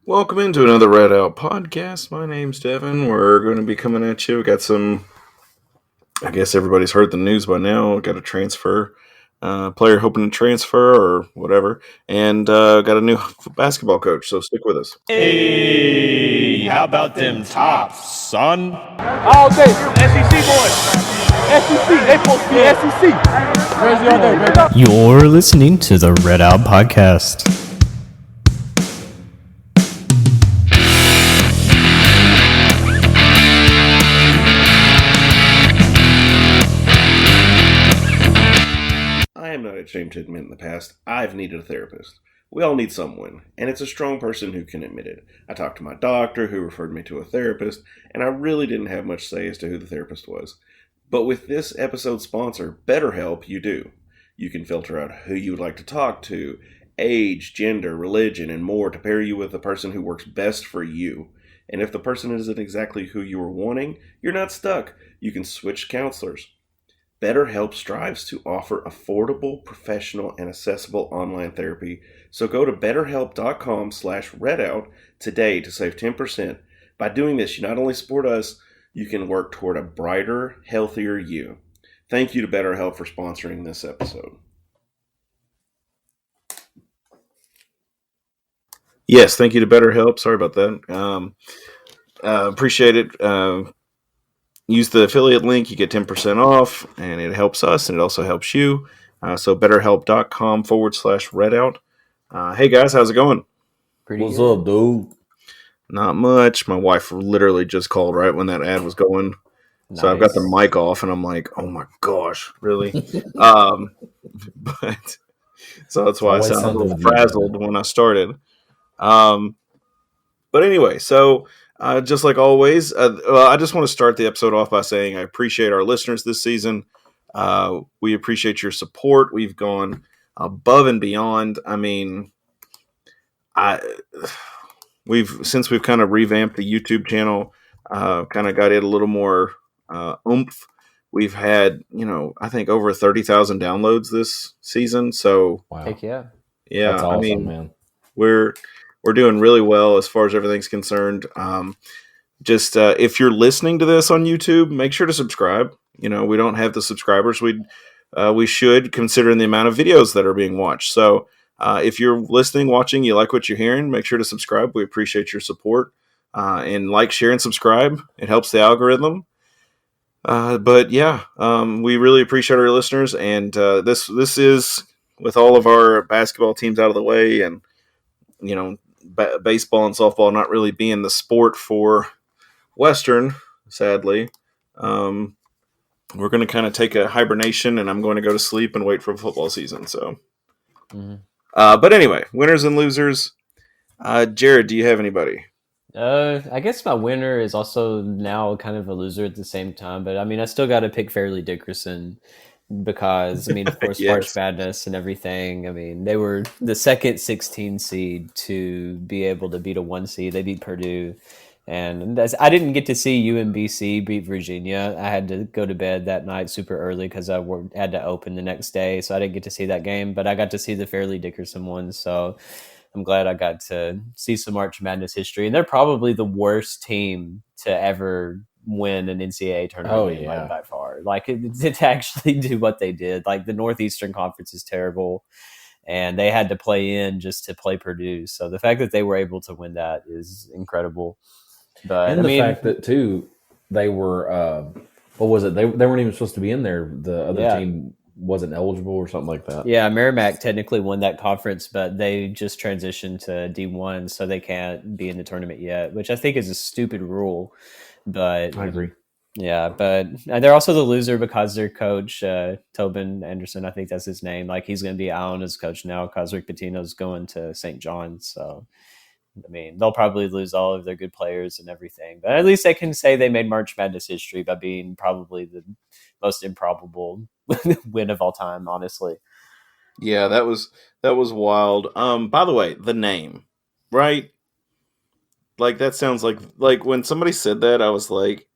Welcome into another Red Out podcast. My name's Devin. We're going to be coming at you. We got some, I guess everybody's heard the news by now. Got a transfer, player hoping to transfer or whatever, and got a new basketball coach. So stick with us. Hey, how about them tops, son? All day, SEC boys. SEC, they supposed to be SEC. Crazy all day, baby. You're listening to the Red Out Podcast. I am not ashamed to admit in the past, I've needed a therapist. We all need someone, and it's a strong person who can admit it. I talked to my doctor, who referred me to a therapist, and I really didn't have much say as to who the therapist was. But with this episode's sponsor, BetterHelp, you do. You can filter out who you would like to talk to, age, gender, religion, and more to pair you with the person who works best for you. And if the person isn't exactly who you were wanting, you're not stuck. You can switch counselors. BetterHelp strives to offer affordable, professional, and accessible online therapy. So go to betterhelp.com/redout today to save 10%. By doing this, you not only support us, you can work toward a brighter, healthier you. Thank you to BetterHelp for sponsoring this episode. Yes, thank you to BetterHelp. Sorry about that. Appreciate it. Use the affiliate link, you get 10% off, and it helps us, and it also helps you. So betterhelp.com/redout. Hey guys, how's it going? What's up, dude? Not much. My wife literally just called right when that ad was going. Nice. So I've got the mic off, and I'm like, oh my gosh, really? But so that's why I sound a little frazzled when I started. But anyway, so just like always, I just want to start the episode off by saying I appreciate our listeners this season. We appreciate your support. We've gone above and beyond. I mean, since we've kind of revamped the YouTube channel, kind of got it a little more oomph. We've had, I think over 30,000 downloads this season. So, wow. Heck yeah. Yeah, that's awesome, I mean, man. We're doing really well as far as everything's concerned. If you're listening to this on YouTube, make sure to subscribe. We don't have the subscribers we should, considering the amount of videos that are being watched. So if you're listening, watching, you like what you're hearing, make sure to subscribe. We appreciate your support. And like, share, and subscribe. It helps the algorithm. But yeah, we really appreciate our listeners. And this is with all of our basketball teams out of the way, and baseball and softball not really being the sport for Western, sadly. We're going to kind of take a hibernation, and I'm going to go to sleep and wait for football season. So, but anyway, winners and losers. Jared, do you have anybody? I guess my winner is also now kind of a loser at the same time, but I mean, I still got to pick Fairleigh Dickerson because, I mean, of course, Yes. March Madness and everything. I mean, they were the second 16 seed to be able to beat a 1 seed. They beat Purdue. And I didn't get to see UMBC beat Virginia. I had to go to bed that night super early because I had to open the next day, so I didn't get to see that game. But I got to see the Fairleigh Dickerson one, so I'm glad I got to see some March Madness history. And they're probably the worst team to ever win an NCAA tournament by far. Like, to actually do what they did. Like, the Northeastern Conference is terrible, and they had to play in just to play Purdue. So the fact that they were able to win that is incredible. But and the fact that too, they were what was it? They weren't even supposed to be in there. The other team wasn't eligible or something like that. Yeah, Merrimack technically won that conference, but they just transitioned to D1, so they can't be in the tournament yet, which I think is a stupid rule. But I agree. Yeah, but they're also the loser because their coach, Tobin Anderson, I think that's his name. Like, he's going to be Iona's coach now because Rick Pitino's going to St. John's. So, I mean, they'll probably lose all of their good players and everything. But at least they can say they made March Madness history by being probably the most improbable win of all time, honestly. Yeah, that was wild. By the way, the name, right? Like, that sounds like when somebody said that, I was like,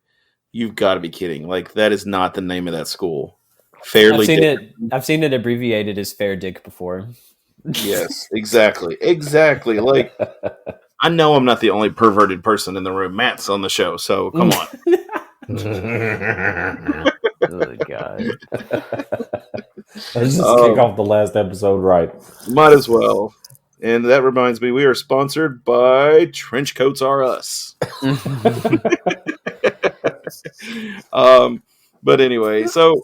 you've got to be kidding. Like, that is not the name of that school. I've seen it abbreviated as Fair Dick before. Yes, exactly. Like, I know I'm not the only perverted person in the room. Matt's on the show, so come on. Oh God! Let's just kick off the last episode right. Might as well. And that reminds me, we are sponsored by Trench Coats R Us. But anyway, so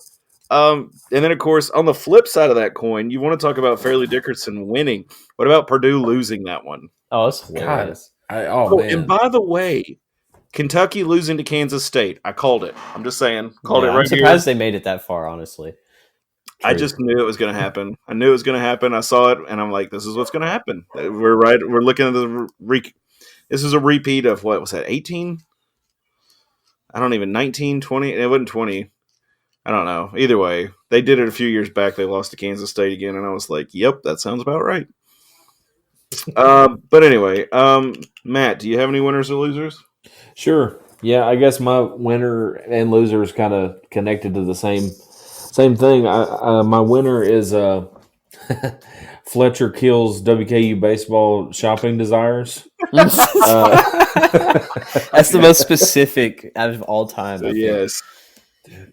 and then of course on the flip side of that coin, you want to talk about Fairleigh Dickinson winning. What about Purdue losing that one? Oh, it's hilarious. Man. And by the way, Kentucky losing to Kansas State. I called it. I'm just saying. Called it right I'm surprised here. they made it that far, honestly. I just knew it was going to happen. I knew it was going to happen. I saw it, and I'm like, this is what's going to happen. We're right. We're looking at this is a repeat of, what was that, 18? I don't even, 19, 20? It wasn't 20. I don't know. Either way, they did it a few years back. They lost to Kansas State again, and I was like, yep, that sounds about right. But anyway, Matt, do you have any winners or losers? Sure. Yeah, I guess my winner and loser is kind of connected to the same thing. My winner is Fletcher kills WKU baseball shopping desires. That's the most specific out of all time. Yes.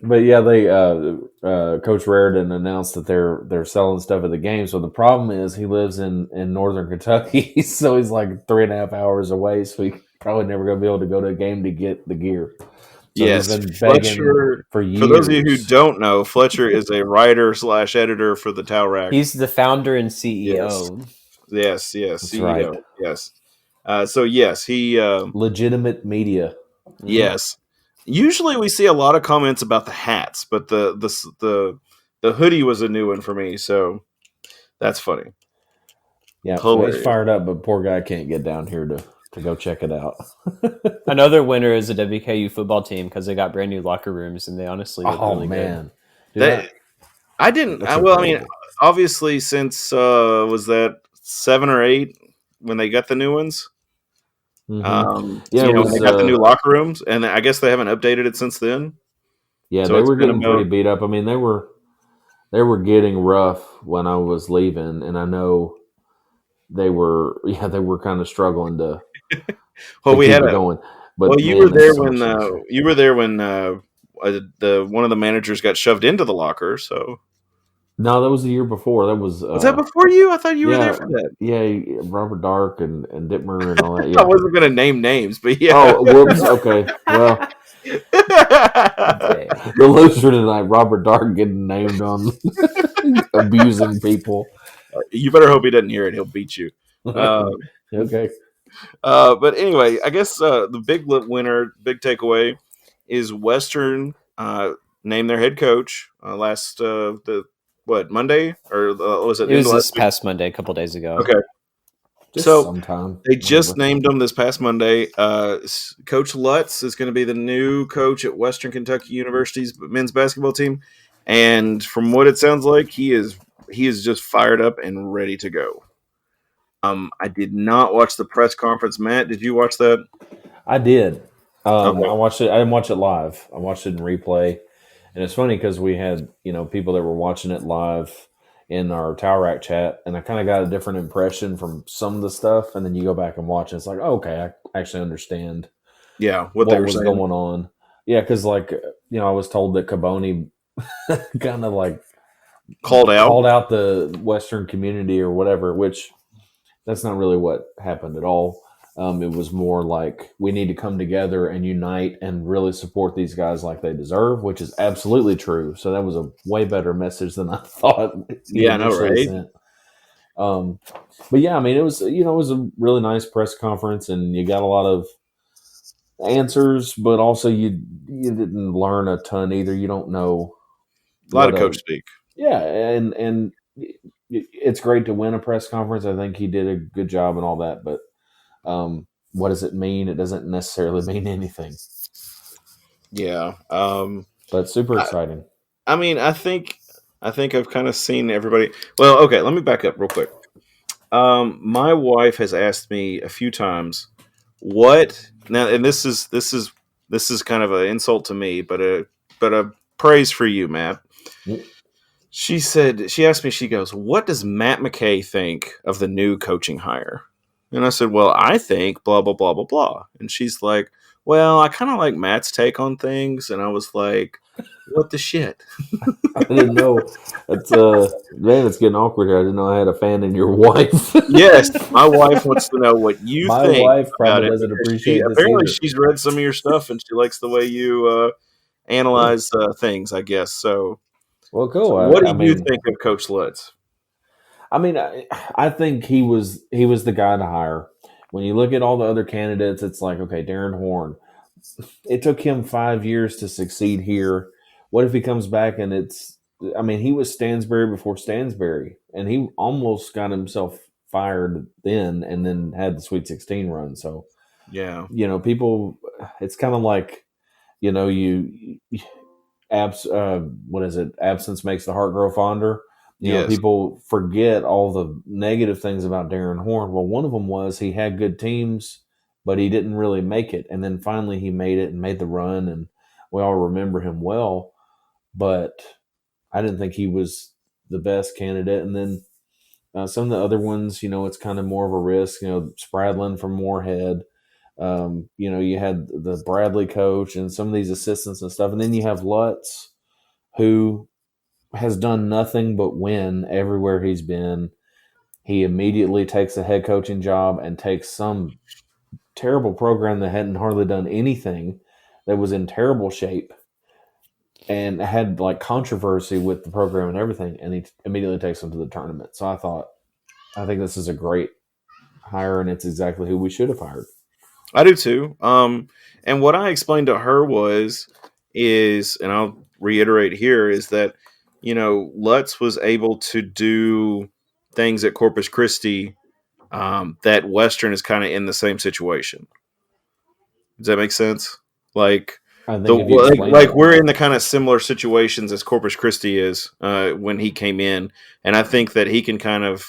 But yeah, they Coach Raridan announced that they're selling stuff at the game. So the problem is he lives in northern Kentucky, so he's like 3.5 hours away. So he probably never going to be able to go to a game to get the gear. So yes, he's been Fletcher. For years. For those of you who don't know, Fletcher is a writer/editor for the Towel Rack. He's the founder and CEO. Yes, That's CEO. right. Yes. So yes, he legitimate media. Yes. Usually we see a lot of comments about the hats, but the hoodie was a new one for me, so that's funny. Yeah, so he's fired up, but poor guy can't get down here to go check it out. Another winner is the WKU football team because they got brand new locker rooms and they honestly look really good. I didn't. I mean, obviously, since was that 7 or 8 when they got the new ones. Mm-hmm. When they got the new locker rooms, and I guess they haven't updated it since then. Yeah, so they were getting pretty beat up. I mean, they were getting rough when I was leaving, and I know they were kind of struggling to. Well, we had going. But you were there when the one of the managers got shoved into the locker. So no, that was the year before. That was that before you? I thought you were there for that. Yeah, Robert Dark and Dittmer and all that. Yeah. I wasn't going to name names, but yeah. Oh, whoops. Okay, well, the loser tonight, Robert Dark, getting named on abusing people. You better hope he doesn't hear it. He'll beat you. Okay. But anyway, I guess the big winner, big takeaway, is Western named their head coach last Monday or was it? It was this past Monday, a couple days ago. Okay, sometime they just named him this past Monday. Coach Lutz is going to be the new coach at Western Kentucky University's men's basketball team, and from what it sounds like, he is just fired up and ready to go. I did not watch the press conference. Matt, did you watch that? I did. Okay. I watched it. I didn't watch it live. I watched it in replay, and it's funny because we had people that were watching it live in our Towel Rack chat, and I kind of got a different impression from some of the stuff, and then you go back and watch it. It's like, oh, okay, I actually understand. Yeah, what was going on. Yeah, because I was told that Caboni kind of like called out the Western community or whatever, which. That's not really what happened at all. It was more like we need to come together and unite and really support these guys like they deserve, which is absolutely true. So that was a way better message than I thought. Yeah, I know, right? But yeah, I mean, it was a really nice press conference, and you got a lot of answers, but also you didn't learn a ton either. You don't know a lot of coach speak. Yeah, and. It's great to win a press conference. I think he did a good job and all that, but what does it mean? It doesn't necessarily mean anything. Yeah. But super exciting. I mean, I think I've kind of seen everybody. Well, okay, let me back up real quick. My wife has asked me a few times what now, and this is kind of an insult to me, but a praise for you, Matt. Mm-hmm. She asked me, she goes, what does Matt McCay think of the new coaching hire? And I said, well, I think blah, blah, blah, blah, blah. And she's like, well, I kind of like Matt's take on things. And I was like, what the shit? I didn't know. It's man, it's getting awkward here. I didn't know I had a fan in your wife. Yes, my wife wants to know what you My think wife about probably it. doesn't because appreciate this apparently either. she's read some of your stuff and she likes the way you analyze things, I guess. So, Well, cool. so what I do you mean, think of Coach Lutz? I mean, I think he was the guy to hire. When you look at all the other candidates, it's like, okay, Darren Horn. It took him 5 years to succeed here. What if he comes back and I mean, he was Stansbury before Stansbury, and he almost got himself fired then and then had the Sweet 16 run. So, Yeah. people, it's kind of like, what is it? Absence makes the heart grow fonder. Yes. People forget all the negative things about Darren Horn. Well, one of them was he had good teams, but he didn't really make it. And then finally he made it and made the run, and we all remember him well. But I didn't think he was the best candidate. And then some of the other ones, it's kind of more of a risk. Spradlin from Moorhead. You had the Bradley coach and some of these assistants and stuff. And then you have Lutz, who has done nothing but win everywhere he's been. He immediately takes a head coaching job and takes some terrible program that hadn't hardly done anything, that was in terrible shape and had like controversy with the program and everything, and he immediately takes them to the tournament. So I think this is a great hire, and it's exactly who we should have hired. I do too. And what I explained to her is, and I'll reiterate here, is that, Lutz was able to do things at Corpus Christi that Western is kind of in the same situation. Does that make sense? Like, we're in the kind of similar situations as Corpus Christi is when he came in, and I think that he can kind of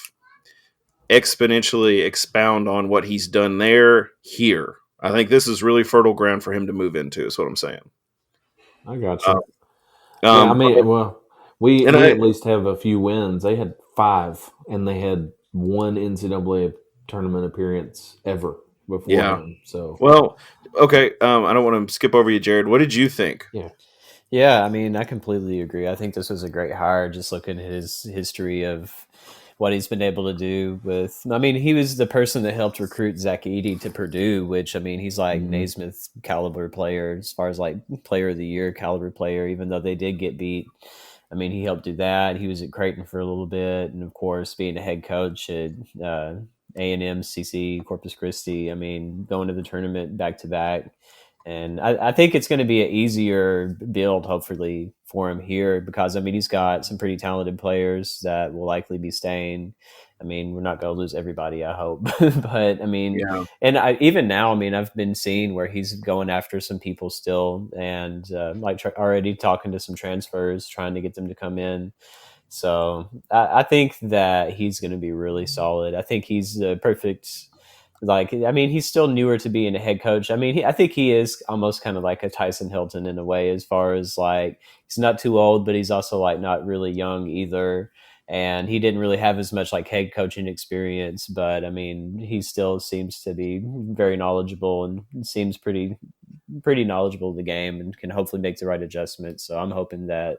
exponentially expound on what he's done there here. I think this is really fertile ground for him to move into, is what I'm saying. I got you. I mean, we at least have a few wins. They had 5, and they had 1 NCAA tournament appearance ever before him. So, well, okay. I don't want to skip over you, Jared. What did you think? Yeah. I mean, I completely agree. I think this was a great hire. Just looking at his history of what he's been able to do with. I mean, he was the person that helped recruit Zach Edey to Purdue, which, I mean, he's like Naismith caliber player as far as like player of the year caliber player, even though they did get beat. I mean, he helped do that. He was at Creighton for a little bit. And of course, being a head coach at A&M, CC, Corpus Christi, I mean, going to the tournament back to back. And I think it's going to be an easier build, hopefully, for him here because, I mean, he's got some pretty talented players that will likely be staying. I mean, we're not going to lose everybody, I hope. But, I mean, and even now, I mean, I've been seeing where he's going after some people still and already talking to some transfers, trying to get them to come in. So I think that he's going to be really solid. I think he's the perfect... Like, I mean, he's still newer to being a head coach. I mean, I think he is almost kind of like a Tyson Hilton in a way, as far as like, he's not too old, but he's also like not really young either. And he didn't really have as much like head coaching experience, but I mean, he still seems to be very knowledgeable and seems pretty knowledgeable of the game and can hopefully make the right adjustments. So I'm hoping that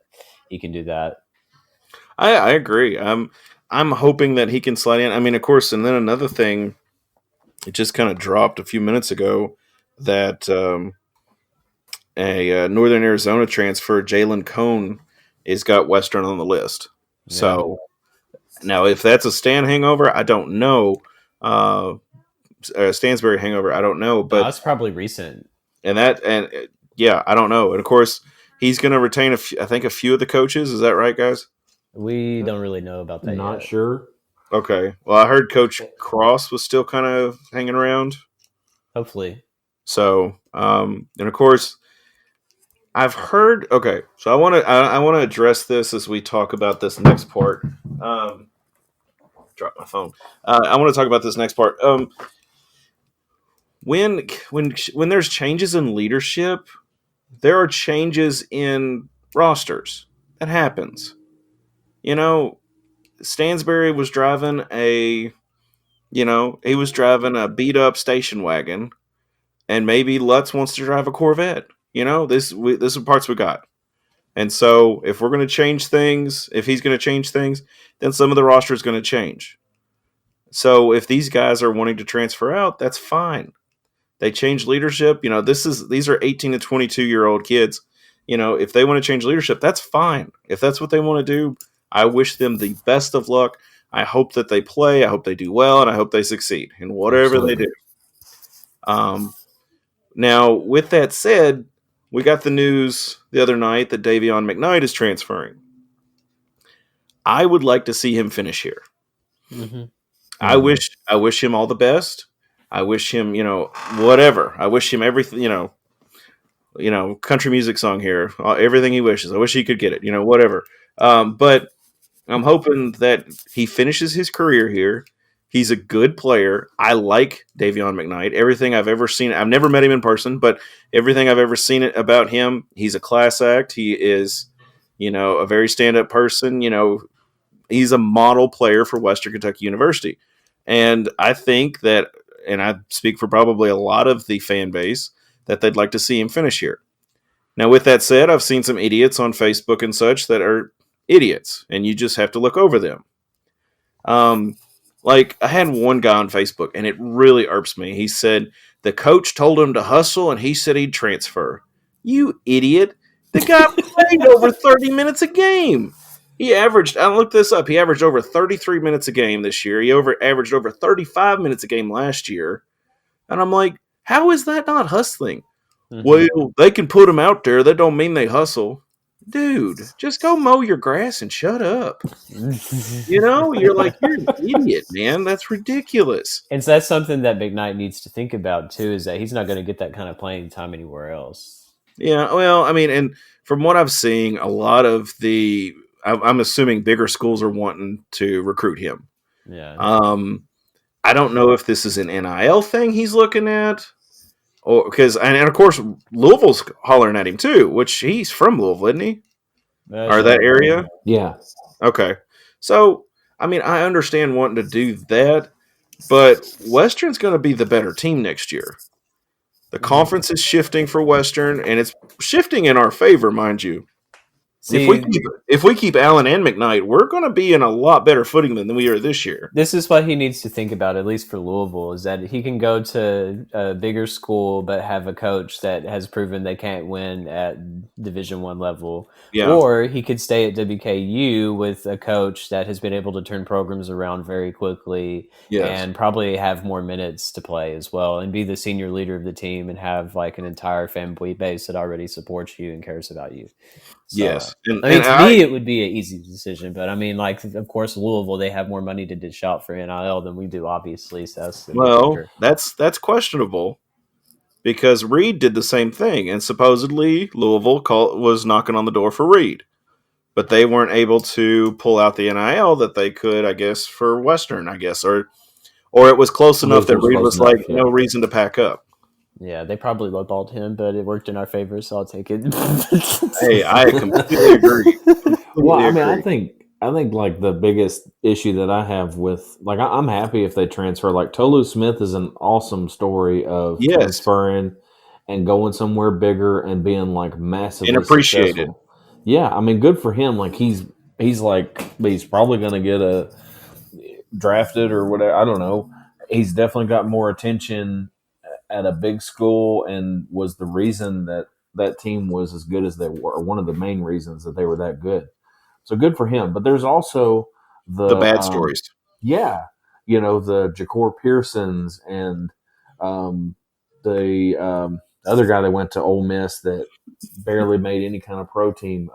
he can do that. I agree. I'm hoping that he can slide in. I mean, of course, and then another thing, it just kind of dropped a few minutes ago that a Northern Arizona transfer, Jalen Cone, has got Western on the list. Yeah. So now, if that's a Stan hangover, I don't know. Stansbury hangover, I don't know. But that's probably recent. And I don't know. And of course, he's going to retain a few of the coaches. Is that right, guys? We don't really know about that. Not yet. Sure. Okay. Well, I heard Coach Cross was still kind of hanging around. Hopefully. So, and of course, I've heard. Okay, so I want to address this as we talk about this next part. Drop my phone. I want to talk about this next part. When there's changes in leadership, there are changes in rosters. That happens. Stansbury was driving a He was driving a beat up station wagon, and maybe Lutz wants to drive a Corvette. This is parts we got. And so if we're going to change things, if he's going to change things, then some of the roster is going to change. So if these guys are wanting to transfer out, that's fine. They change leadership. These are 18 to 22-year-old kids. If they want to change leadership, that's fine. If that's what they want to do, I wish them the best of luck. I hope that they play. I hope they do well, and I hope they succeed in whatever they do. Now, with that said, we got the news the other night that Davion Mcknight is transferring. I would like to see him finish here. Mm-hmm. I wish him all the best. I wish him, whatever. I wish him everything, country music song here, everything he wishes. I wish he could get it, whatever. But I'm hoping that he finishes his career here. He's a good player. I like Davion Mcknight. Everything I've ever seen, I've never met him in person, but everything I've ever seen about him, he's a class act. He is, a very stand-up person. He's a model player for Western Kentucky University. And I think that, and I speak for probably a lot of the fan base, that they'd like to see him finish here. Now, with that said, I've seen some idiots on Facebook and such that are idiots, and you just have to look over them. Like, I had one guy on Facebook, and it really irks me. He said, the coach told him to hustle, and he said he'd transfer. You idiot. The guy played over 30 minutes a game. He averaged, I looked this up, he averaged over 33 minutes a game this year. He averaged over 35 minutes a game last year. And I'm like, how is that not hustling? Mm-hmm. Well, they can put him out there. That don't mean they hustle. Dude, just go mow your grass and shut up. You're like, you're an idiot, man. That's ridiculous. And so that's something that McKnight needs to think about, too, is that he's not going to get that kind of playing time anywhere else. Yeah, well, I mean, and from what I've seen, a lot of I'm assuming bigger schools are wanting to recruit him. Yeah. I don't know if this is an NIL thing he's looking at, or and of course Louisville's hollering at him too, which he's from Louisville, isn't he? Or that area? Yeah. Okay. So, I mean, I understand wanting to do that, but Western's going to be the better team next year. The conference is shifting for Western, and it's shifting in our favor, mind you. See, if we keep Allen and McKnight, we're going to be in a lot better footing than we are this year. This is what he needs to think about, at least for Louisville, is that he can go to a bigger school but have a coach that has proven they can't win at Division I level. Yeah. Or he could stay at WKU with a coach that has been able to turn programs around very quickly and probably have more minutes to play as well and be the senior leader of the team and have like an entire fan base that already supports you and cares about you. So, yes. To me, it would be an easy decision. But, I mean, like, of course, Louisville, they have more money to dish out for NIL than we do, obviously. So that's questionable because Reed did the same thing. And supposedly Louisville was knocking on the door for Reed. But they weren't able to pull out the NIL that they could, I guess, for Western, I guess. Or it was close enough that Reed was like, no reason to pack up. Yeah, they probably lowballed him, but it worked in our favor, so I'll take it. Hey, I completely agree. I think like the biggest issue that I have with like I'm happy if they transfer. Like Tolu Smith is an awesome story of transferring and going somewhere bigger and being like massively and appreciated. Successful. Yeah, I mean, good for him. Like he's probably going to get drafted or whatever. I don't know. He's definitely got more attention at a big school and was the reason that team was as good as they were, one of the main reasons that they were that good. So good for him. But there's also the bad stories. Yeah. The Ja'Cour Pearsons and the other guy that went to Ole Miss that barely made any kind of pro team,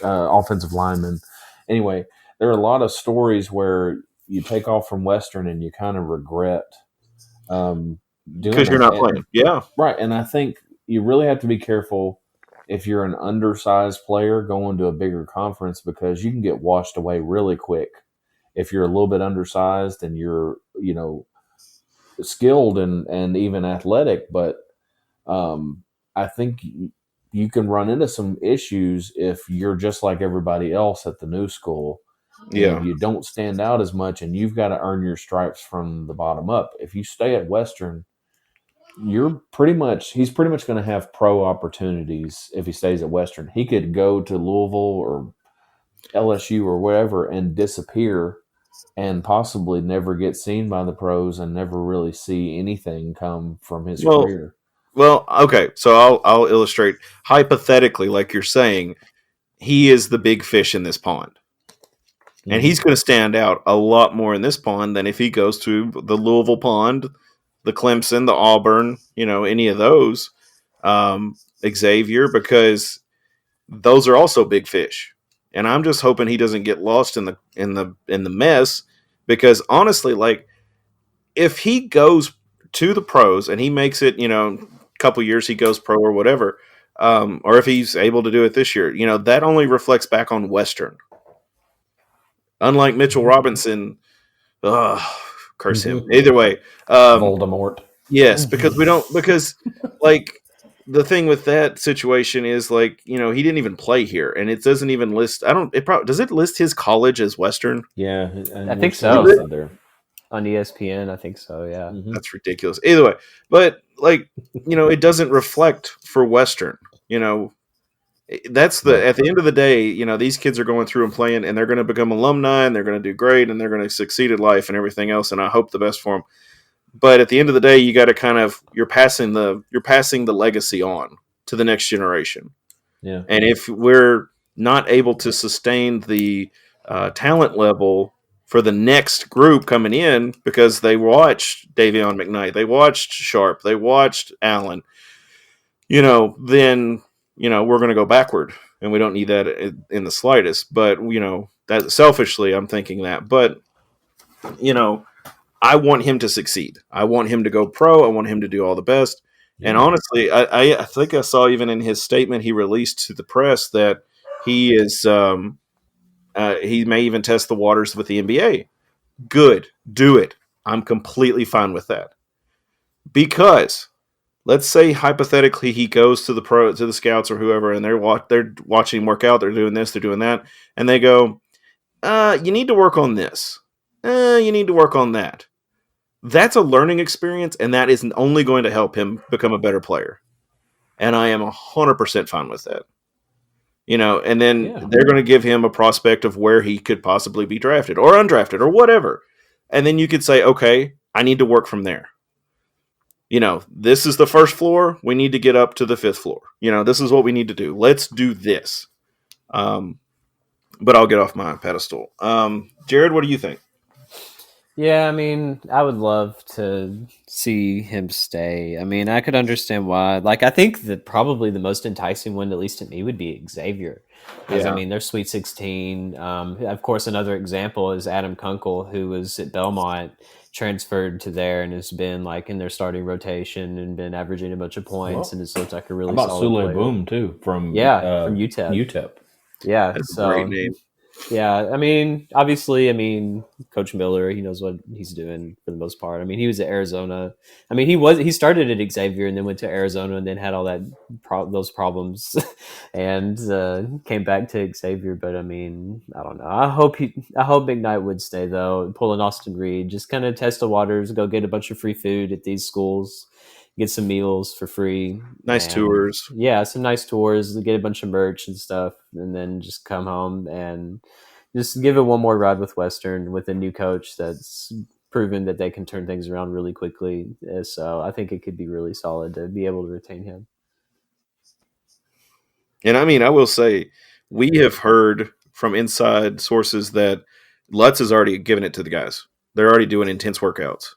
offensive lineman. Anyway, there are a lot of stories where you take off from Western and you kind of regret because you're not playing. Yeah. Right. And I think you really have to be careful if you're an undersized player going to a bigger conference because you can get washed away really quick if you're a little bit undersized and you're, skilled and even athletic. But I think you can run into some issues if you're just like everybody else at the new school Yeah. And you don't stand out as much, and you've got to earn your stripes from the bottom up. If you stay at Western, he's pretty much going to have pro opportunities if he stays at Western. He could go to Louisville or LSU or wherever and disappear and possibly never get seen by the pros and never really see anything come from his career. Well, okay, so I'll illustrate hypothetically, like you're saying, he is the big fish in this pond. And he's going to stand out a lot more in this pond than if he goes to the Louisville pond, the Clemson, the Auburn, any of those, Xavier, because those are also big fish. And I'm just hoping he doesn't get lost in the mess, because honestly, like, if he goes to the pros and he makes it, a couple years he goes pro or whatever, or if he's able to do it this year, that only reflects back on Western. Unlike Mitchell Robinson, curse him. Either way, Voldemort. Yes, because like, the thing with that situation is, like, he didn't even play here, and it doesn't even list. Does it list his college as Western? Yeah, I think so. On ESPN, I think so. Yeah, That's ridiculous. Either way, but, like, it doesn't reflect for Western. That's at the end of the day, these kids are going through and playing, and they're going to become alumni, and they're going to do great, and they're going to succeed in life and everything else. And I hope the best for them. But at the end of the day, you got to you're passing the legacy on to the next generation. Yeah. And if we're not able to sustain the talent level for the next group coming in, because they watched Davion Mcknight, they watched Sharp, they watched Allen, then we're going to go backward, and we don't need that in the slightest. But that selfishly, I'm thinking that. But I want him to succeed. I want him to go pro. I want him to do all the best. And honestly, I think I saw even in his statement he released to the press that he is he may even test the waters with the NBA. Good, do it. I'm completely fine with that. Because let's say hypothetically he goes to the scouts or whoever, and they're watching him work out. They're doing this, they're doing that, and they go, "You need to work on this. You need to work on that." That's a learning experience, and that is only going to help him become a better player. And I am 100% fine with that. And then they're going to give him a prospect of where he could possibly be drafted or undrafted or whatever. And then you could say, okay, I need to work from there. This is the first floor. We need to get up to the fifth floor. This is what we need to do. Let's do this. But I'll get off my pedestal. Jared, what do you think? Yeah, I mean, I would love to see him stay. I mean, I could understand why. Like, I think that probably the most enticing one, at least to me, would be Xavier. Because, I mean, they're Sweet 16. Of course, another example is Adam Kunkel, who was at Belmont, transferred to there and has been, like, in their starting rotation and been averaging a bunch of points, and it's looked like a really solid player. Sule Boom, too, from UTEP. UTEP. Yeah, that's a great name. Yeah, I mean, obviously, Coach Miller, he knows what he's doing for the most part. I mean, he was at Arizona. I mean, he started at Xavier and then went to Arizona and then had all those problems and came back to Xavier. But I mean, I don't know. I hope McKnight would stay though. Pull an Austin Reed, just kind of test the waters, go get a bunch of free food at these schools. Get some meals for free. Nice tours. Yeah, some nice tours. Get a bunch of merch and stuff, and then just come home and just give it one more ride with Western with a new coach that's proven that they can turn things around really quickly. So I think it could be really solid to be able to retain him. And I mean, I will say, we have heard from inside sources that Lutz has already given it to the guys. They're already doing intense workouts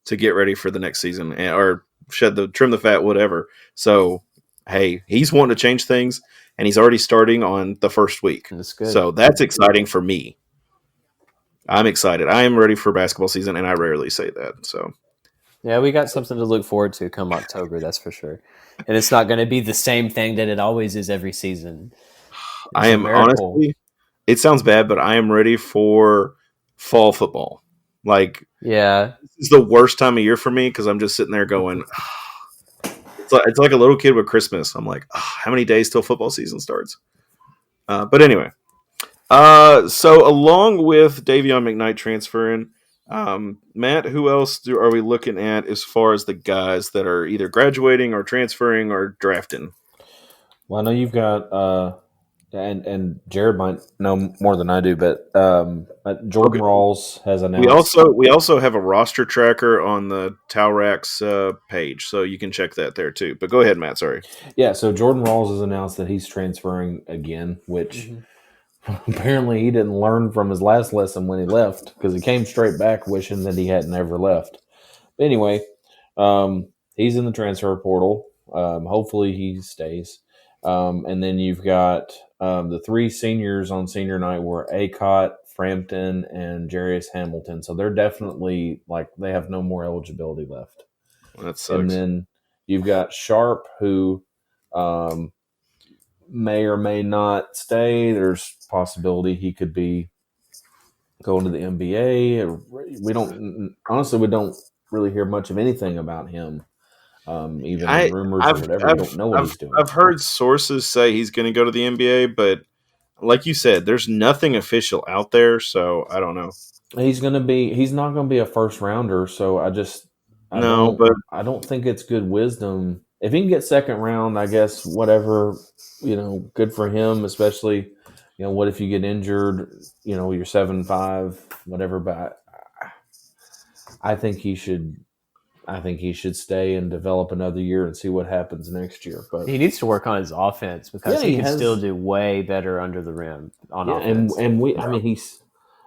to get ready for the next season, or trim the fat, whatever. So, hey, he's wanting to change things, and he's already starting on the first week. That's good. So that's exciting for me. I'm excited. I am ready for basketball season, and I rarely say that. So, yeah, we got something to look forward to come October, that's for sure. And it's not going to be the same thing that it always is every season. I am honestly, it sounds bad, but I am ready for fall football. Like, yeah, this is the worst time of year for me because I'm just sitting there going, it's like a little kid with Christmas. I'm like, how many days till football season starts? But anyway, So along with Davion Mcknight transferring, Matt, who else are we looking at as far as the guys that are either graduating or transferring or drafting? Well, I know you've got and Jared might know more than I do, but Jordan Rawls has announced. We also have a roster tracker on the Towrax page, so you can check that there too. But go ahead, Matt. Sorry. Yeah, so Jordan Rawls has announced that he's transferring again, which apparently he didn't learn from his last lesson when he left because he came straight back wishing that he hadn't ever left. But anyway, he's in the transfer portal. Hopefully he stays. And then you've got the three seniors on senior night were Acott, Frampton, and Jarius Hamilton. So they're definitely they have no more eligibility left. That sucks. And then you've got Sharp, who may or may not stay. There's possibility he could be going to the NBA. We don't really hear much of anything about him. Even rumors or whatever. We don't know what he's doing. I've heard sources say he's going to go to the NBA, but like you said, there's nothing official out there, so I don't know. He's not going to be a first rounder, so I don't think it's good wisdom. If he can get second round, I guess whatever, good for him, especially, what if you get injured, you're 7'5", whatever, but I think he should stay and develop another year and see what happens next year. But he needs to work on his offense because he can still do way better under the rim on offense.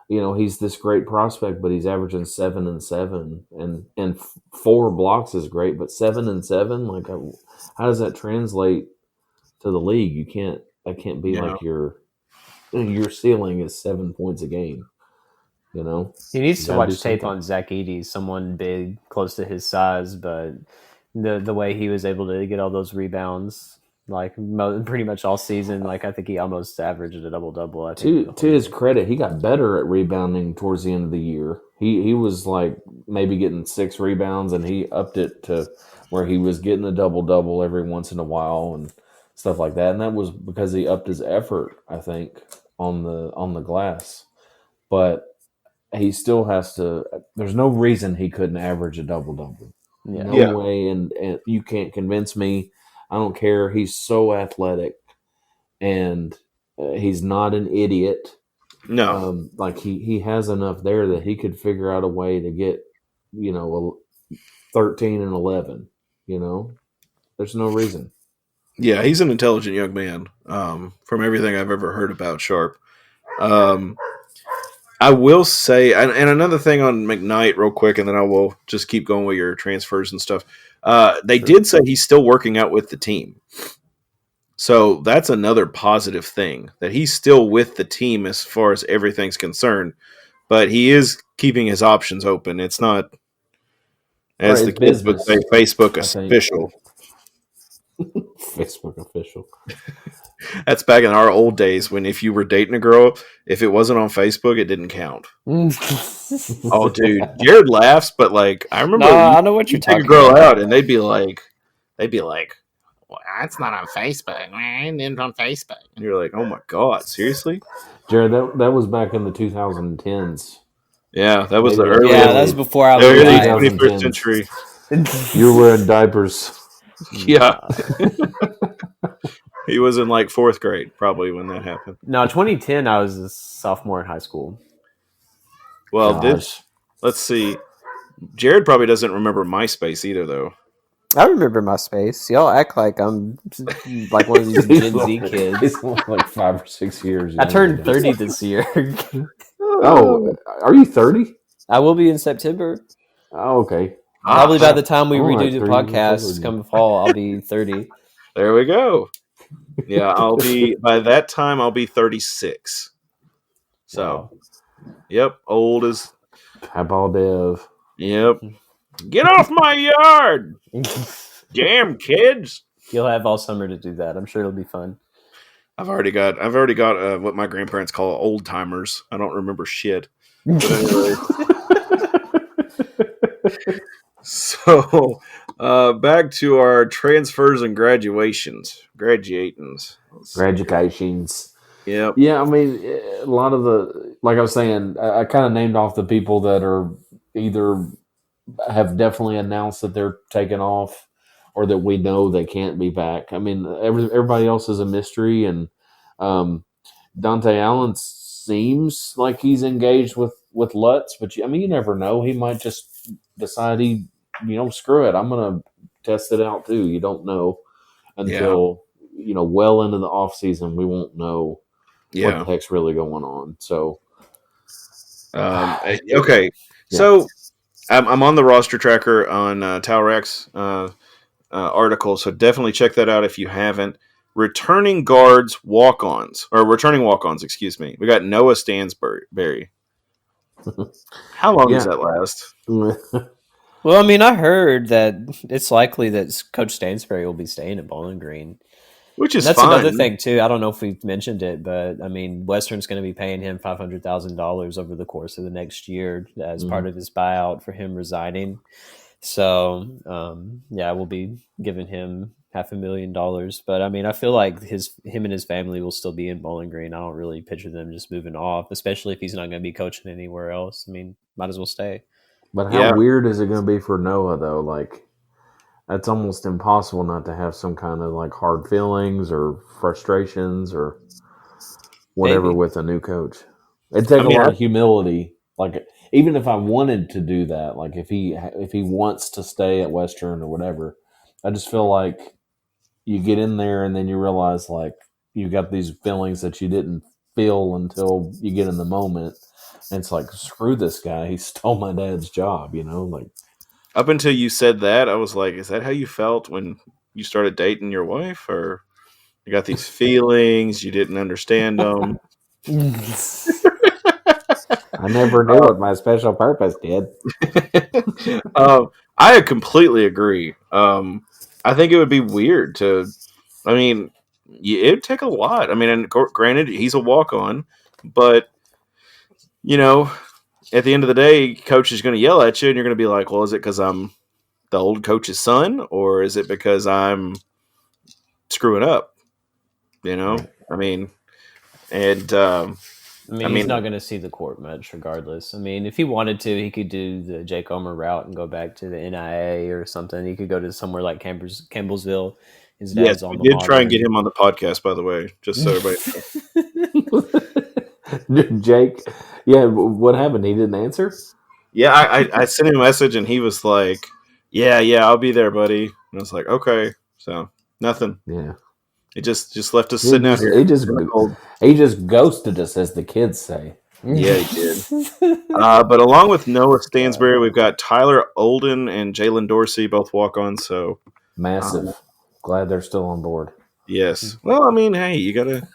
He's this great prospect, but he's averaging 7 and 7, and 4 blocks is great, but 7 and 7, how does that translate to the league? That can't be like your ceiling is 7 points a game. He needs to watch tape on Zach Edey, someone big, close to his size, but the way he was able to get all those rebounds, pretty much all season, I think he almost averaged a double-double. To his credit, he got better at rebounding towards the end of the year. He was maybe getting 6 rebounds, and he upped it to where he was getting a double-double every once in a while and stuff like that. And that was because he upped his effort, I think, on the glass. But he still has to. There's no reason he couldn't average a double-double. No way, and you can't convince me. I don't care. He's so athletic, and he's not an idiot. No, he has enough there that he could figure out a way to get, 13 and 11. There's no reason. Yeah, he's an intelligent young man. From everything I've ever heard about Sharp. I will say, and another thing on McKnight real quick, and then I will just keep going with your transfers and stuff. They did say he's still working out with the team. So that's another positive thing, that he's still with the team as far as everything's concerned. But he is keeping his options open. It's not, as the kids would say, Facebook official. Facebook official. That's back in our old days when if you were dating a girl, if it wasn't on Facebook, it didn't count. Oh, dude, Jared laughs, but I remember. I know what you're talking about. Take a girl out, and they'd be like, "Well, that's not on Facebook, man. It's on Facebook." And you're like, "Oh my god, seriously?" Jared, that was back in the 2010s. Yeah, that was the early. Yeah, that was before I was early 21st century. You were wearing diapers. Yeah. He was in 4th grade probably when that happened. No, 2010, I was a sophomore in high school. Well, let's see. Jared probably doesn't remember MySpace either, though. I remember MySpace. Y'all act like I'm one of these Gen Z kids. It's 5 or 6 years. I turned 30 this year. Oh, are you 30? I will be in September. Oh, okay. Probably by the time we redo the podcast come fall, I'll be 30. There we go. Yeah, by that time, I'll be 36. So, Yep, old as... Highball Dev. Yep. Get off my yard! Damn, kids! You'll have all summer to do that. I'm sure it'll be fun. I've already got what my grandparents call old timers. I don't remember shit. But anyway. So, back to our transfers and graduations. Graduations. Yep. Yeah, I mean, a lot of like I was saying, I kind of named off the people that are either have definitely announced that they're taking off or that we know they can't be back. I mean, everybody else is a mystery, and Dante Allen seems like he's engaged with Lutz, but I mean, you never know. He might just decide screw it. I'm going to test it out too. You don't know until well into the off season. We won't know what the heck's really going on. So, okay, so I'm on the roster tracker on Talrex article, so definitely check that out if you haven't. Returning walk-ons, excuse me. We got Noah Stansberry. How long does that last? Well, I mean, I heard that it's likely that Coach Stansberry will be staying at Bowling Green. Which is That's fine. Another thing, too. I don't know if we've mentioned it, but, I mean, Western's going to be paying him $500,000 over the course of the next year as part of his buyout for him resigning. So, we'll be giving him $500,000. But, I mean, I feel like him and his family will still be in Bowling Green. I don't really picture them just moving off, especially if he's not going to be coaching anywhere else. I mean, might as well stay. But how weird is it going to be for Noah, though? Like, that's almost impossible not to have some kind of like hard feelings or frustrations or whatever with a new coach. It'd take a lot of humility. Like, even if I wanted to do that, like if he wants to stay at Western or whatever, I just feel like you get in there and then you realize like you got these feelings that you didn't feel until you get in the moment. And it's like, screw this guy. He stole my dad's job, like. Up until you said that, I was like, is that how you felt when you started dating your wife? Or you got these feelings, you didn't understand them? I never knew what my special purpose did. I completely agree. I think it would be weird it would take a lot. I mean, and granted, he's a walk-on, but, at the end of the day, coach is going to yell at you, and you're going to be like, well, is it because I'm the old coach's son, or is it because I'm screwing up? I mean, and he's not going to see the court much regardless. I mean, if he wanted to, he could do the Jake Omer route and go back to the NIA or something. He could go to somewhere like Campbellsville. His dad's we did try and get him on the podcast, by the way, just so everybody Jake, what happened? He didn't answer? Yeah, I sent him a message, and he was like, yeah, I'll be there, buddy. And I was like, okay. So, nothing. Yeah. It just left us sitting out here. He just ghosted us, as the kids say. Yeah, he did. But along with Noah Stansberry, we've got Tyler Olden and Jalen Dorsey, both walk-ons. So massive. Glad they're still on board. Yes. Well, I mean, hey, you gotta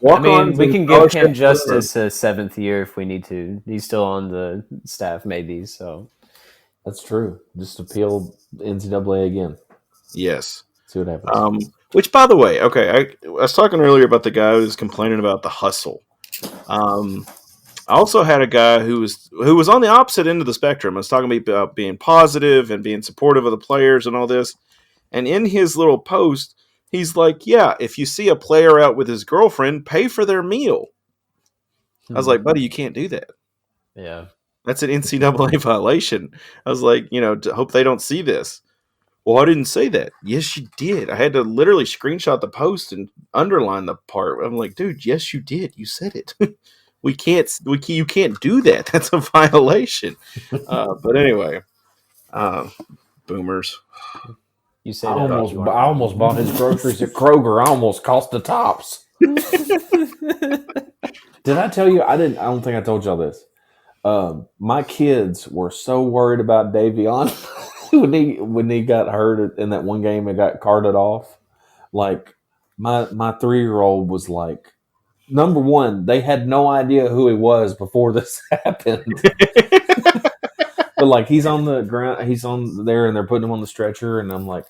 walk on. We can give him Justice a 7th year if we need to. He's still on the staff, maybe. So that's true. Just appeal NCAA again. Yes. See what happens. Which, by the way, okay, I was talking earlier about the guy who was complaining about the hustle. I also had a guy who was on the opposite end of the spectrum. I was talking about being positive and being supportive of the players and all this. And in his little post, he's like, yeah, if you see a player out with his girlfriend, pay for their meal. I was like, buddy, you can't do that. Yeah. That's an NCAA violation. I was like, hope they don't see this. Well, I didn't say that. Yes, you did. I had to literally screenshot the post and underline the part. I'm like, dude, yes, you did. You said it. You can't do that. That's a violation. But anyway, boomers. You said I almost bought his groceries at Kroger. I almost cost the tops. Did I tell you? I don't think I told y'all this. My kids were so worried about Davion when he got hurt in that one game and got carted off. Like my 3-year-old was like, number one, they had no idea who he was before this happened. But like he's on the ground, he's on there, and they're putting him on the stretcher, and I'm like,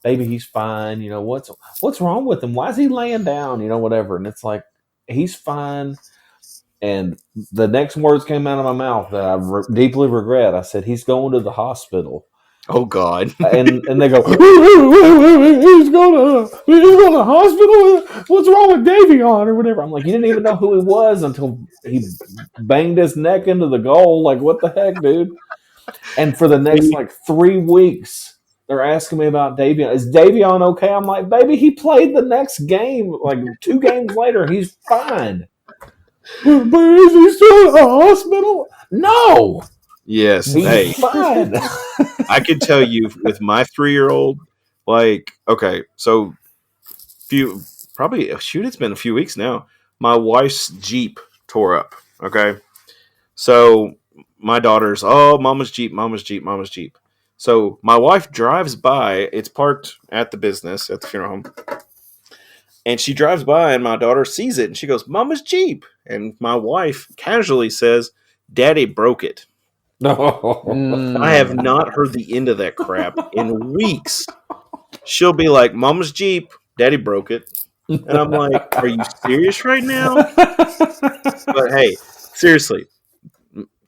baby, he's fine. What's wrong with him? Why is he laying down? Whatever. And it's like, he's fine. And the next words came out of my mouth that I deeply regret. I said, he's going to the hospital. Oh God! and they go, he's going to hospital. What's wrong with Davion or whatever? I'm like, you didn't even know who he was until he banged his neck into the goal. Like, what the heck, dude? And for the next 3 weeks, they're asking me about Davion. Is Davion okay? I'm like, baby, he played the next game. Like 2 games later, he's fine. But is he still in the hospital? No. Yes. He's fine. I can tell you with my 3-year-old, so it's been a few weeks now. My wife's Jeep tore up. Okay. So my daughter's, mama's Jeep. So my wife drives by. It's parked at the business, at the funeral home. And she drives by and my daughter sees it and she goes, Mama's Jeep. And my wife casually says, Daddy broke it. No. I have not heard the end of that crap in weeks. She'll be like, Mama's Jeep, Daddy broke it. And I'm like, are you serious right now? But hey, seriously,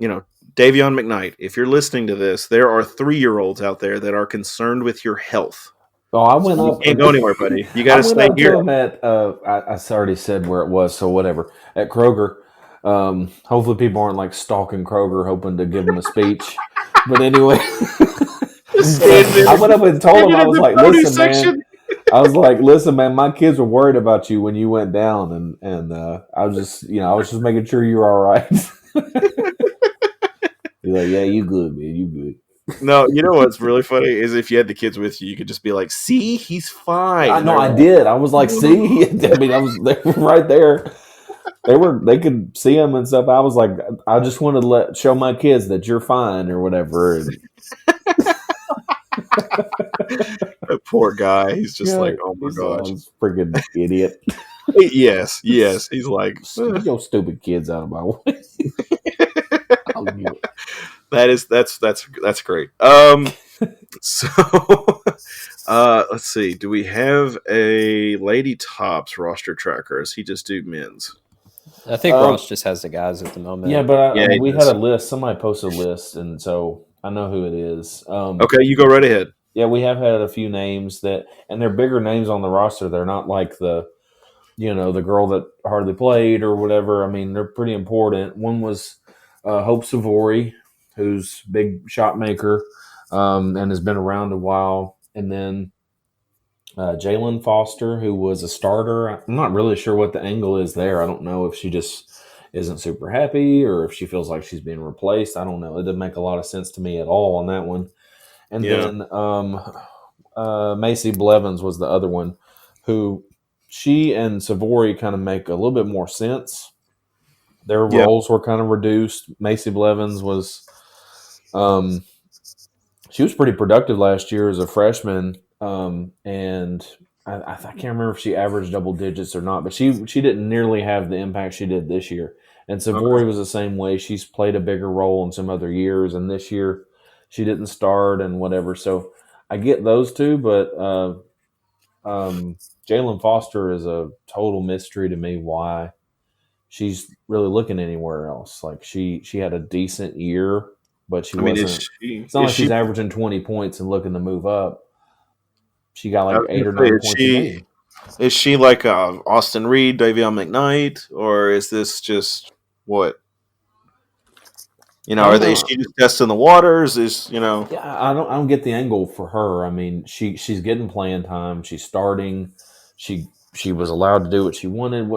Davion Mcknight, if you're listening to this, there are 3-year-olds out there that are concerned with your health. Oh, I went up. You can't go anywhere, buddy. You got to stay here. At, I already said where it was, so whatever. At Kroger. Hopefully people aren't like stalking Kroger hoping to give him a speech. But anyway, I went up and told him, I was like, listen, man, my kids were worried about you when you went down. And I was just making sure you were all right. He's like, yeah, you good, man. You good. No, you know what's really funny is if you had the kids with you, you could just be like, see, he's fine. I know, I did. I was like, see? I mean, they were right there. They could see him and stuff. I was like, I just wanted to show my kids that you're fine or whatever. And that poor guy. He's just like, oh my gosh. Freaking idiot. Yes. He's like, your stupid kids out of my way. That's great. So let's see. Do we have a Lady Tops roster tracker? Or does he just do men's? I think Ross just has the guys at the moment. Yeah, but we had a list. Somebody posted a list, and so I know who it is. Okay, you go right ahead. Yeah, we have had a few names and they're bigger names on the roster. They're not like the girl that hardly played or whatever. I mean, they're pretty important. One was Hope Savory, who's big shot maker and has been around a while. And then Jalen Foster, who was a starter. I'm not really sure what the angle is there. I don't know if she just isn't super happy or if she feels like she's being replaced. I don't know. It didn't make a lot of sense to me at all on that one. And then Macy Blevins was the other one, who she and Savory kind of make a little bit more sense. Their roles were kind of reduced. Macy Blevins was she was pretty productive last year as a freshman. And I can't remember if she averaged double digits or not, but she didn't nearly have the impact she did this year. And Savory was the same way. She's played a bigger role in some other years, and this year she didn't start and whatever. So I get those two, but Jalen Foster is a total mystery to me why she's really looking anywhere else. Like she had a decent year, but she wasn't. It's not like she's averaging 20 points and looking to move up. She got like 8 or 9 points a game. Is she like Austin Reed, Davion Mcknight, or is this just what? Is she just testing the waters? Yeah, I don't get the angle for her. I mean, she's getting playing time. She's starting. She was allowed to do what she wanted.